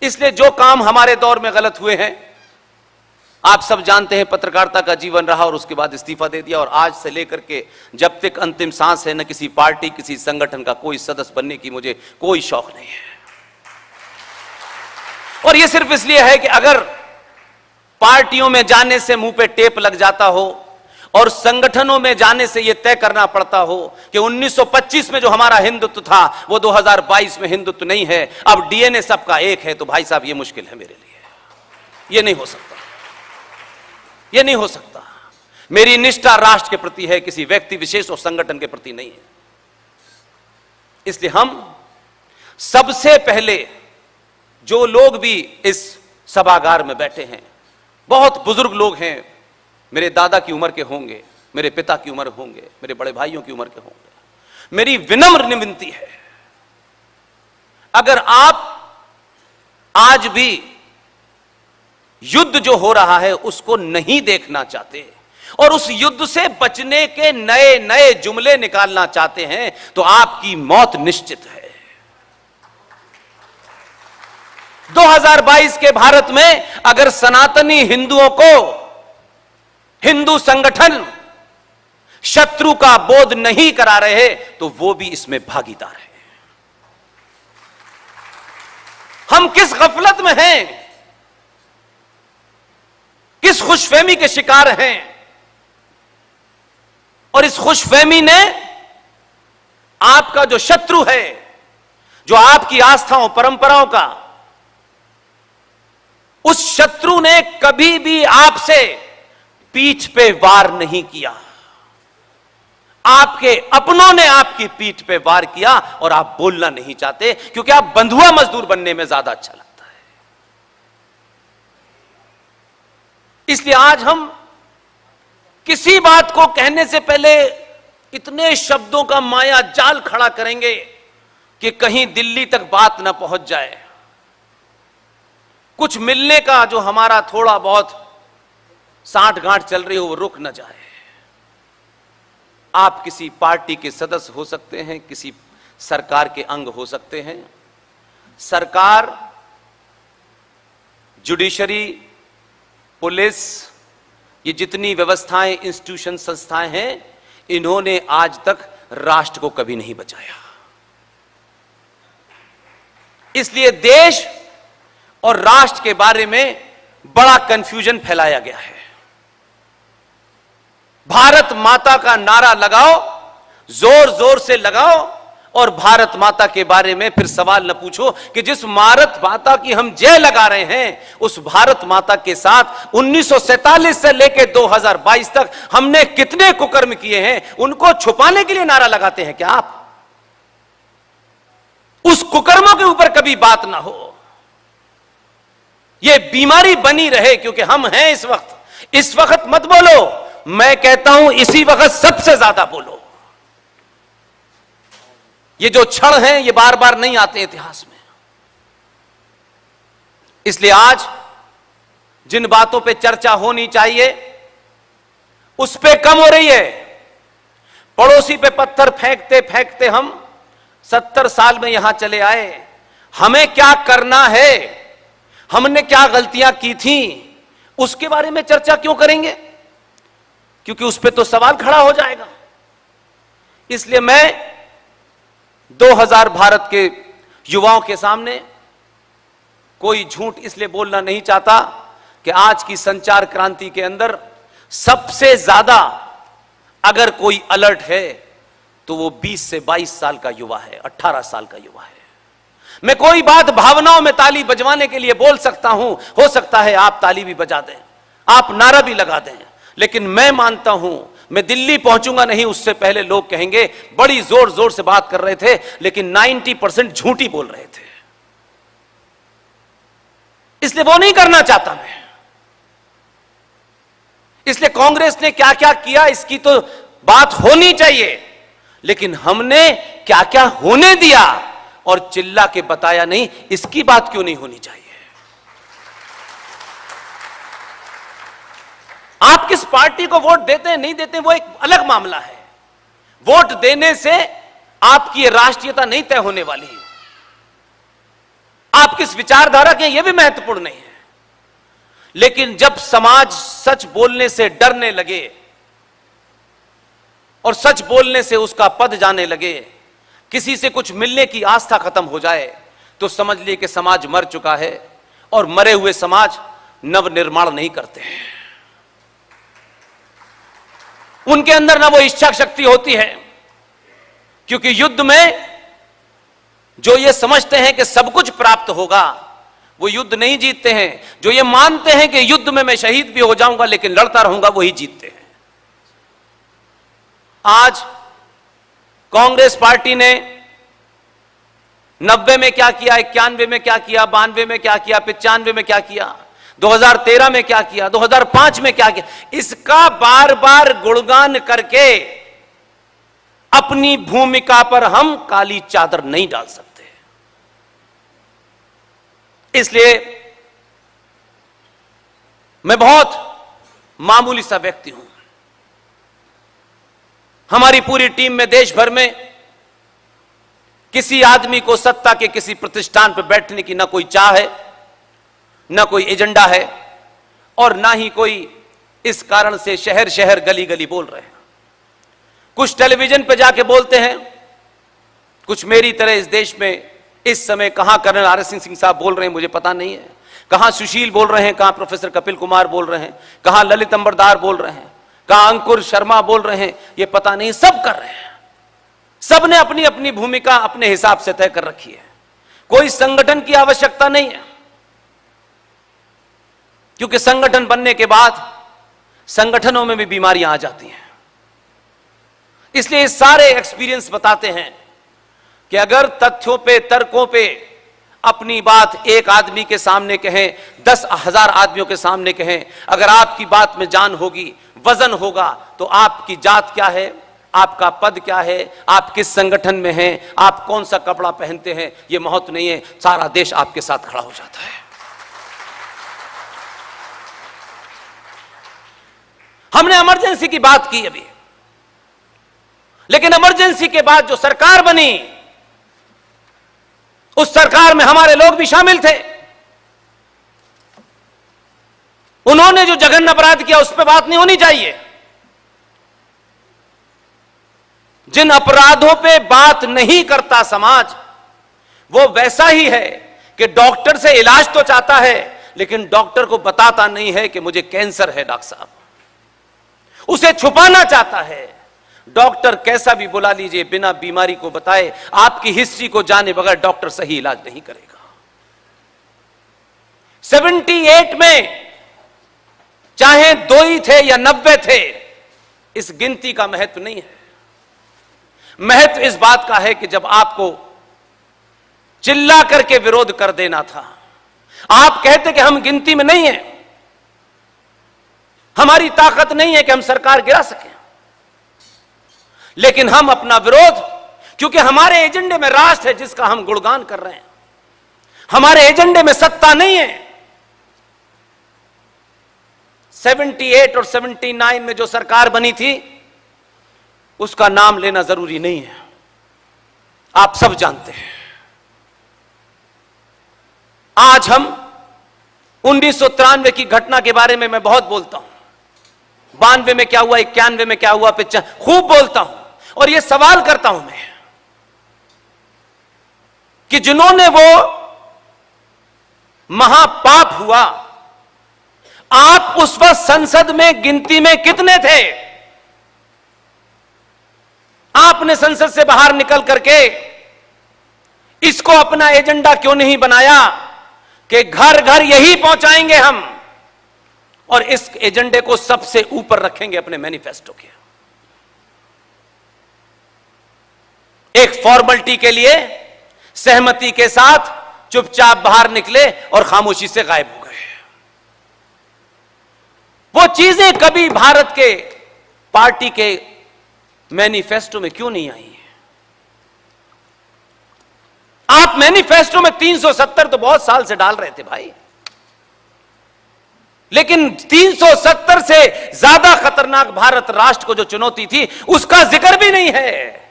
इसलिए जो काम हमारे दौर में गलत हुए हैं, आप सब जानते हैं, पत्रकारिता का जीवन रहा और उसके बाद इस्तीफा दे दिया, और आज से लेकर के जब तक अंतिम सांस है, न किसी पार्टी किसी संगठन का कोई सदस्य बनने की मुझे कोई शौक नहीं है। और यह सिर्फ इसलिए है कि अगर पार्टियों में जाने से मुंह पे टेप लग जाता हो और संगठनों में जाने से यह तय करना पड़ता हो कि 1925 में जो हमारा हिंदुत्व था वो 2022 में हिंदुत्व नहीं है, अब डीएनए सबका एक है, तो भाई साहब ये मुश्किल है मेरे लिए। ये नहीं हो सकता, ये नहीं हो सकता। मेरी निष्ठा राष्ट्र के प्रति है, किसी व्यक्ति विशेष और संगठन के प्रति नहीं है। इसलिए हम सबसे पहले जो लोग भी इस सभागार में बैठे हैं, बहुत बुजुर्ग लोग हैं, मेरे दादा की उम्र के होंगे, मेरे पिता की उम्र होंगे, मेरे बड़े भाइयों की उम्र के होंगे। मेरी विनम्र विनती है, अगर आप आज भी युद्ध जो हो रहा है उसको नहीं देखना चाहते और उस युद्ध से बचने के नए नए जुमले निकालना चाहते हैं, तो आपकी मौत निश्चित है। 2022 के भारत में अगर सनातनी हिंदुओं को हिंदू संगठन शत्रु का बोध नहीं करा रहे तो वो भी इसमें भागीदार है। हम किस गफलत में हैं, किस खुशफहमी के शिकार हैं, और इस खुशफहमी ने आपका जो शत्रु है, जो आपकी आस्थाओं परंपराओं का, उस शत्रु ने कभी भी आपसे पीठ पे वार नहीं किया। आपके अपनों ने आपकी पीठ पे वार किया और आप बोलना नहीं चाहते क्योंकि आप बंधुआ मजदूर बनने में ज्यादा अच्छा लगता है। इसलिए आज हम किसी बात को कहने से पहले इतने शब्दों का माया जाल खड़ा करेंगे कि कहीं दिल्ली तक बात ना पहुंच जाए, कुछ मिलने का जो हमारा थोड़ा बहुत साठ गांठ चल रही हो वो रुक न जाए। आप किसी पार्टी के सदस्य हो सकते हैं, किसी सरकार के अंग हो सकते हैं। सरकार, जुडिशरी, पुलिस, ये जितनी व्यवस्थाएं, इंस्टीट्यूशन, संस्थाएं हैं, इन्होंने आज तक राष्ट्र को कभी नहीं बचाया। इसलिए देश और राष्ट्र के बारे में बड़ा कंफ्यूजन फैलाया गया है। भारत माता का नारा लगाओ, जोर जोर से लगाओ, और भारत माता के बारे में फिर सवाल न पूछो कि जिस भारत माता की हम जय लगा रहे हैं, उस भारत माता के साथ 1947 से लेकर 2022 तक हमने कितने कुकर्म किए हैं, उनको छुपाने के लिए नारा लगाते हैं क्या आप? उस कुकर्मों के ऊपर कभी बात ना हो। यह बीमारी बनी रहे क्योंकि हम हैं इस वक्त मत बोलो, मैं कहता हूं इसी वक्त सबसे ज्यादा बोलो। ये जो क्षण हैं ये बार बार नहीं आते इतिहास में। इसलिए आज जिन बातों पे चर्चा होनी चाहिए उस पे कम हो रही है। पड़ोसी पे पत्थर फेंकते फेंकते हम 70 साल में यहां चले आए। हमें क्या करना है, हमने क्या गलतियां की थी, उसके बारे में चर्चा क्यों करेंगे? क्योंकि उस पर तो सवाल खड़ा हो जाएगा। इसलिए मैं 2000 भारत के युवाओं के सामने कोई झूठ इसलिए बोलना नहीं चाहता कि आज की संचार क्रांति के अंदर सबसे ज्यादा अगर कोई अलर्ट है तो वो 20 से 22 साल का युवा है, 18 साल का युवा है। मैं कोई बात भावनाओं में ताली बजवाने के लिए बोल सकता हूं, हो सकता है आप ताली भी बजा दें, आप नारा भी लगा दें, लेकिन मैं मानता हूं मैं दिल्ली पहुंचूंगा नहीं उससे पहले लोग कहेंगे बड़ी जोर जोर से बात कर रहे थे लेकिन 90% झूठी बोल रहे थे। इसलिए वो नहीं करना चाहता मैं। इसलिए कांग्रेस ने क्या क्या किया इसकी तो बात होनी चाहिए, लेकिन हमने क्या क्या होने दिया और चिल्ला के बताया नहीं, इसकी बात क्यों नहीं होनी चाहिए? आप किस पार्टी को वोट देते हैं नहीं देते वो एक अलग मामला है। वोट देने से आपकी राष्ट्रीयता नहीं तय होने वाली है। आप किस विचारधारा के, यह भी महत्वपूर्ण नहीं है। लेकिन जब समाज सच बोलने से डरने लगे और सच बोलने से उसका पद जाने लगे, किसी से कुछ मिलने की आस्था खत्म हो जाए, तो समझ लिए कि समाज मर चुका है। और मरे हुए समाज नव निर्माण नहीं करते हैं। उनके अंदर ना वो इच्छा शक्ति होती है, क्योंकि युद्ध में जो ये समझते हैं कि सब कुछ प्राप्त होगा, वो युद्ध नहीं जीतते हैं। जो ये मानते हैं कि युद्ध में मैं शहीद भी हो जाऊंगा लेकिन लड़ता रहूंगा, वही जीतते हैं। आज कांग्रेस पार्टी ने 90 में क्या किया, 91 में क्या किया, 92 में क्या किया, 95 में क्या किया, 2013 में क्या किया, 2005 में क्या किया, इसका बार बार गुणगान करके अपनी भूमिका पर हम काली चादर नहीं डाल सकते। इसलिए मैं बहुत मामूली सा व्यक्ति हूं। हमारी पूरी टीम में देश भर में किसी आदमी को सत्ता के किसी प्रतिष्ठान पर बैठने की ना कोई चाह है, ना कोई एजेंडा है, और ना ही कोई इस कारण से शहर शहर गली गली बोल रहे हैं। कुछ टेलीविजन पे जाके बोलते हैं, कुछ मेरी तरह इस देश में इस समय कहां कर्नल RS सिंह साहब बोल रहे हैं मुझे पता नहीं है, कहां सुशील बोल रहे हैं, कहां प्रोफेसर कपिल कुमार बोल रहे हैं, कहां ललित अंबरदार बोल रहे हैं, कहां अंकुर शर्मा बोल रहे हैं, ये पता नहीं, सब कर रहे हैं। सब ने अपनी अपनी भूमिका अपने हिसाब से तय कर रखी है। कोई संगठन की आवश्यकता नहीं है, क्योंकि संगठन बनने के बाद संगठनों में भी बीमारियां आ जाती हैं। इसलिए सारे एक्सपीरियंस बताते हैं कि अगर तथ्यों पे, तर्कों पे अपनी बात एक आदमी के सामने कहें, 10,000 आदमियों के सामने कहें, अगर आपकी बात में जान होगी, वजन होगा, तो आपकी जात क्या है, आपका पद क्या है, आप किस संगठन में हैं, आप कौन सा कपड़ा पहनते हैं, यह महत्व नहीं है। सारा देश आपके साथ खड़ा हो जाता है। हमने इमरजेंसी की बात की अभी, लेकिन इमरजेंसी के बाद जो सरकार बनी, उस सरकार में हमारे लोग भी शामिल थे। उन्होंने जो जघन्य अपराध किया उस पर बात नहीं होनी चाहिए। जिन अपराधों पे बात नहीं करता समाज, वो वैसा ही है कि डॉक्टर से इलाज तो चाहता है, लेकिन डॉक्टर को बताता नहीं है कि मुझे कैंसर है डॉक्टर साहब, उसे छुपाना चाहता है। डॉक्टर कैसा भी बुला लीजिए, बिना बीमारी को बताए, आपकी हिस्ट्री को जाने बगैर डॉक्टर सही इलाज नहीं करेगा। 78 में चाहे 2 ही थे या 90 थे, इस गिनती का महत्व नहीं है। महत्व इस बात का है कि जब आपको चिल्ला करके विरोध कर देना था, आप कहते कि हम गिनती में नहीं हैं, हमारी ताकत नहीं है कि हम सरकार गिरा सकें, लेकिन हम अपना विरोध, क्योंकि हमारे एजेंडे में राष्ट्र है जिसका हम गुणगान कर रहे हैं, हमारे एजेंडे में सत्ता नहीं है। 78 और 79 में जो सरकार बनी थी, उसका नाम लेना जरूरी नहीं है, आप सब जानते हैं। आज हम 1993 की घटना के बारे में मैं बहुत बोलता हूं, 92 में क्या हुआ, 91 में क्या हुआ, 95 खूब बोलता हूं, और यह सवाल करता हूं मैं कि जिन्होंने वो महापाप हुआ, आप उस वक्त संसद में गिनती में कितने थे? आपने संसद से बाहर निकल करके इसको अपना एजेंडा क्यों नहीं बनाया कि घर घर यही पहुंचाएंगे हम, और इस एजेंडे को सबसे ऊपर रखेंगे अपने मैनिफेस्टो के। एक फॉर्मेलिटी के लिए सहमति के साथ चुपचाप बाहर निकले और खामोशी से गायब हो गए। वो चीजें कभी भारत के पार्टी के मैनिफेस्टो में क्यों नहीं आई है? आप मैनिफेस्टो में 370 तो बहुत साल से डाल रहे थे भाई, लेकिन 370 से ज्यादा खतरनाक भारत राष्ट्र को जो चुनौती थी, उसका जिक्र भी नहीं है।